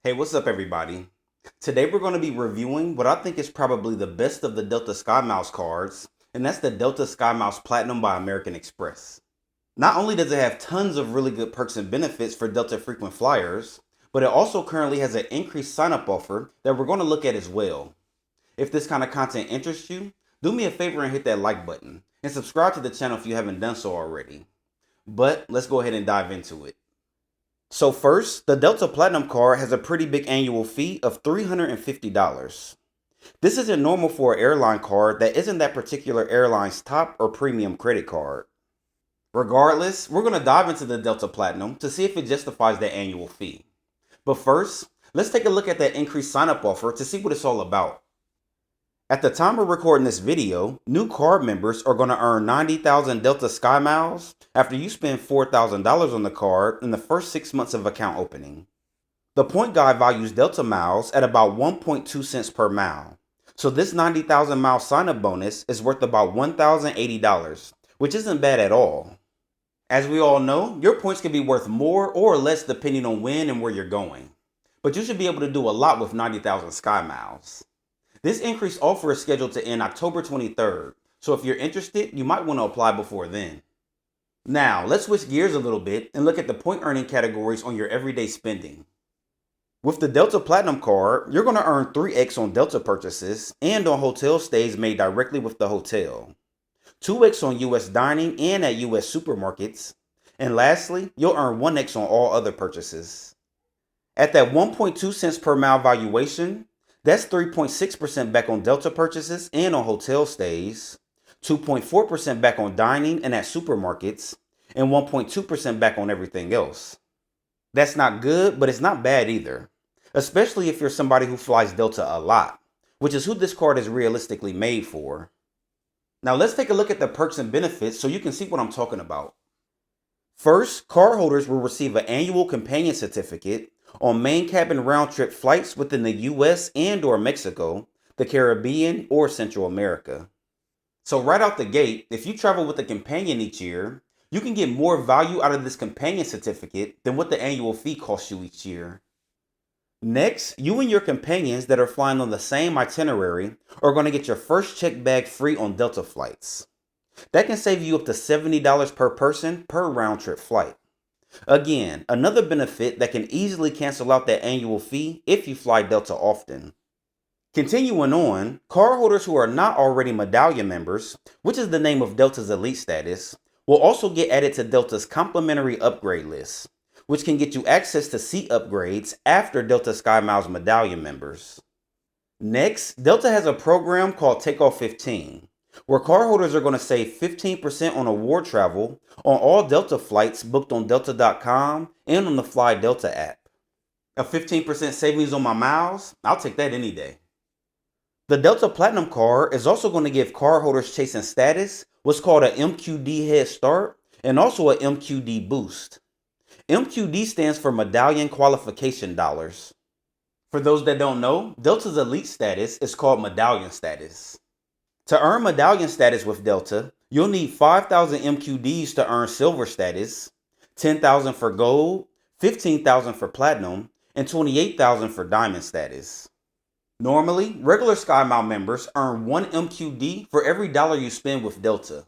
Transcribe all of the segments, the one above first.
Hey, what's up, everybody? Today we're going to be reviewing what I think is probably the best of the Delta SkyMiles cards, and that's the Delta SkyMiles Platinum by American Express. Not only does it have tons of really good perks and benefits for Delta frequent flyers, but it also currently has an increased sign-up offer that we're going to look at as well. If this kind of content interests you, do me a favor and hit that like button, and subscribe to the channel if you haven't done so already. But let's go ahead and dive into it. So first, the Delta Platinum Card has a pretty big annual fee of $350. This isn't normal for an airline card that isn't that particular airline's top or premium credit card. Regardless, we're going to dive into the Delta Platinum to see if it justifies that annual fee. But first, let's take a look at that increased sign-up offer to see what it's all about. At the time of recording this video, new card members are going to earn 90,000 Delta SkyMiles after you spend $4,000 on the card in the first 6 months of account opening. The point guide values Delta miles at about 1.2 cents per mile. So this 90,000 mile sign-up bonus is worth about $1,080, which isn't bad at all. As we all know, your points can be worth more or less depending on when and where you're going. But you should be able to do a lot with 90,000 SkyMiles. This increased offer is scheduled to end October 23rd, so if you're interested, you might want to apply before then. Now, let's switch gears a little bit and look at the point earning categories on your everyday spending. With the Delta Platinum Card, you're going to earn 3x on Delta purchases and on hotel stays made directly with the hotel, 2x on US dining and at US supermarkets, and lastly, you'll earn 1x on all other purchases. At that 1.2 cents per mile valuation, that's 3.6% back on Delta purchases and on hotel stays, 2.4% back on dining and at supermarkets, and 1.2% back on everything else. That's not good, but it's not bad either, especially if you're somebody who flies Delta a lot, which is who this card is realistically made for. Now let's take a look at the perks and benefits so you can see what I'm talking about. First, cardholders will receive an annual companion certificate on main cabin round-trip flights within the US and or Mexico, the Caribbean, or Central America. So right out the gate, if you travel with a companion each year, you can get more value out of this companion certificate than what the annual fee costs you each year. Next, you and your companions that are flying on the same itinerary are going to get your first checked bag free on Delta flights. That can save you up to $70 per person per round-trip flight. Again, another benefit that can easily cancel out that annual fee if you fly Delta often. Continuing on, cardholders who are not already Medallion members, which is the name of Delta's elite status, will also get added to Delta's complimentary upgrade list, which can get you access to seat upgrades after Delta SkyMiles Medallion members. Next, Delta has a program called Takeoff 15, where cardholders are going to save 15% on award travel on all Delta flights booked on Delta.com and on the Fly Delta app. A 15% savings on my miles? I'll take that any day. The Delta Platinum Card is also going to give cardholders chasing status what's called a MQD Head Start and also a MQD Boost. MQD stands for Medallion Qualification Dollars. For those that don't know, Delta's elite status is called Medallion status. To earn Medallion status with Delta, you'll need 5,000 MQDs to earn Silver status, 10,000 for Gold, 15,000 for Platinum, and 28,000 for Diamond status. Normally, regular SkyMile members earn 1 MQD for every dollar you spend with Delta.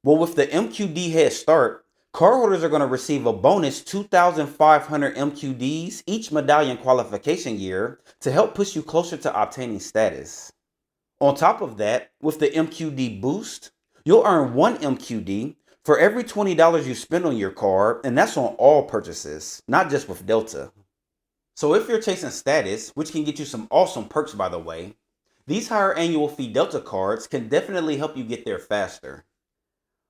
Well, with the MQD Head Start, cardholders are going to receive a bonus 2,500 MQDs each Medallion qualification year to help push you closer to obtaining status. On top of that, with the MQD Boost, you'll earn 1 MQD for every $20 you spend on your card, and that's on all purchases, not just with Delta. So if you're chasing status, which can get you some awesome perks by the way, these higher annual fee Delta cards can definitely help you get there faster.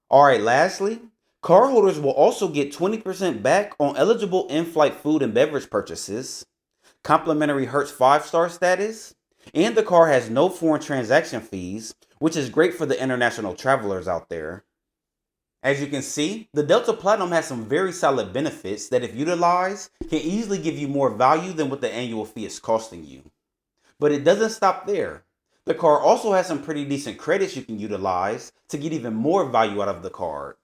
Alright, lastly, cardholders will also get 20% back on eligible in-flight food and beverage purchases, complimentary Hertz 5-star status, and the card has no foreign transaction fees, which is great for the international travelers out there. As you can see, the Delta Platinum has some very solid benefits that if utilized, can easily give you more value than what the annual fee is costing you. But it doesn't stop there. The card also has some pretty decent credits you can utilize to get even more value out of the card.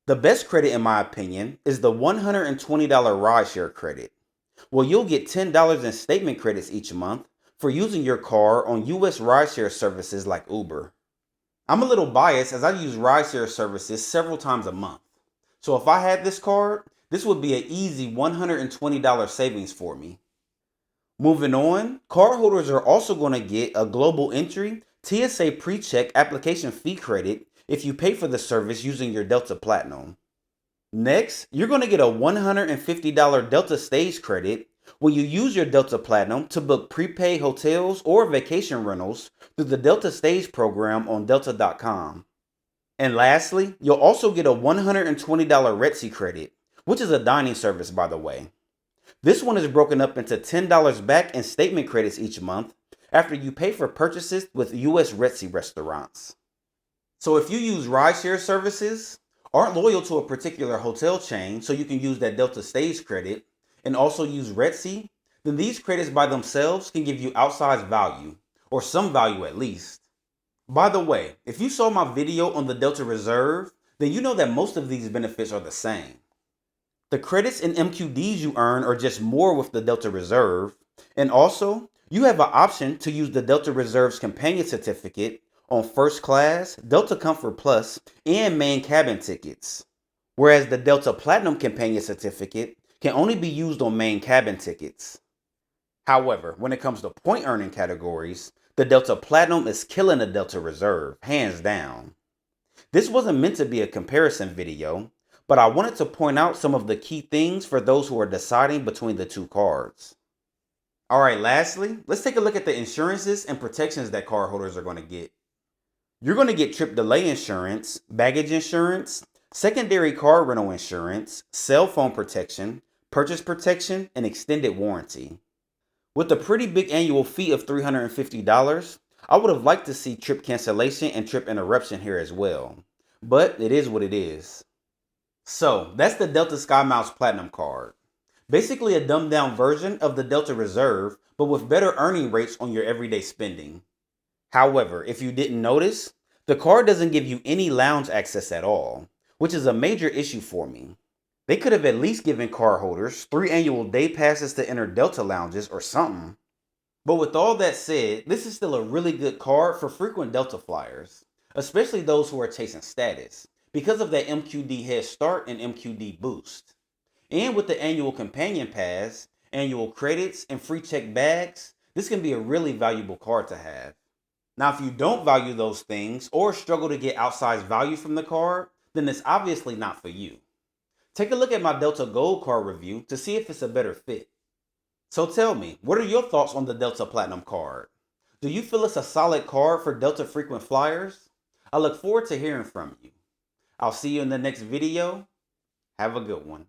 The best credit in my opinion is the $120 rideshare credit, Well, you'll get $10 in statement credits each month for using your car on US rideshare services like Uber. I'm a little biased as I use rideshare services several times a month. So if I had this card, this would be an easy $120 savings for me. Moving on, cardholders are also going to get a global entry TSA pre-check application fee credit if you pay for the service using your Delta Platinum. Next, you're going to get a $150 Delta Stage credit when you use your Delta Platinum to book prepaid hotels or vacation rentals through the Delta Stage program on Delta.com. And lastly, you'll also get a $120 Retsi credit, which is a dining service, by the way. This one is broken up into $10 back in statement credits each month after you pay for purchases with US Retsi restaurants. So if you use rideshare services, aren't loyal to a particular hotel chain so you can use that Delta Stage credit, and also use Retsi, then these credits by themselves can give you outsized value, or some value at least. By the way, if you saw my video on the Delta Reserve, then you know that most of these benefits are the same. The credits and MQDs you earn are just more with the Delta Reserve, and also, you have an option to use the Delta Reserve's companion certificate on first class, Delta Comfort Plus, and main cabin tickets, whereas the Delta Platinum companion certificate can only be used on main cabin tickets. However, when it comes to point earning categories, the Delta Platinum is killing the Delta Reserve, hands down. This wasn't meant to be a comparison video, but I wanted to point out some of the key things for those who are deciding between the two cards. Alright, lastly, let's take a look at the insurances and protections that cardholders are going to get. You're going to get trip delay insurance, baggage insurance, secondary car rental insurance, cell phone protection, purchase protection, and extended warranty. With a pretty big annual fee of $350, I would have liked to see trip cancellation and trip interruption here as well. But it is what it is. So, that's the Delta SkyMiles Platinum Card. Basically a dumbed down version of the Delta Reserve, but with better earning rates on your everyday spending. However, if you didn't notice, the card doesn't give you any lounge access at all, which is a major issue for me. They could have at least given cardholders 3 annual day passes to enter Delta lounges or something. But with all that said, this is still a really good card for frequent Delta flyers, especially those who are chasing status, because of that MQD Head Start and MQD Boost. And with the annual companion pass, annual credits, and free check bags, this can be a really valuable card to have. Now, if you don't value those things or struggle to get outsized value from the card, then it's obviously not for you. Take a look at my Delta Gold card review to see if it's a better fit. So tell me, what are your thoughts on the Delta Platinum card? Do you feel it's a solid card for Delta frequent flyers? I look forward to hearing from you. I'll see you in the next video. Have a good one.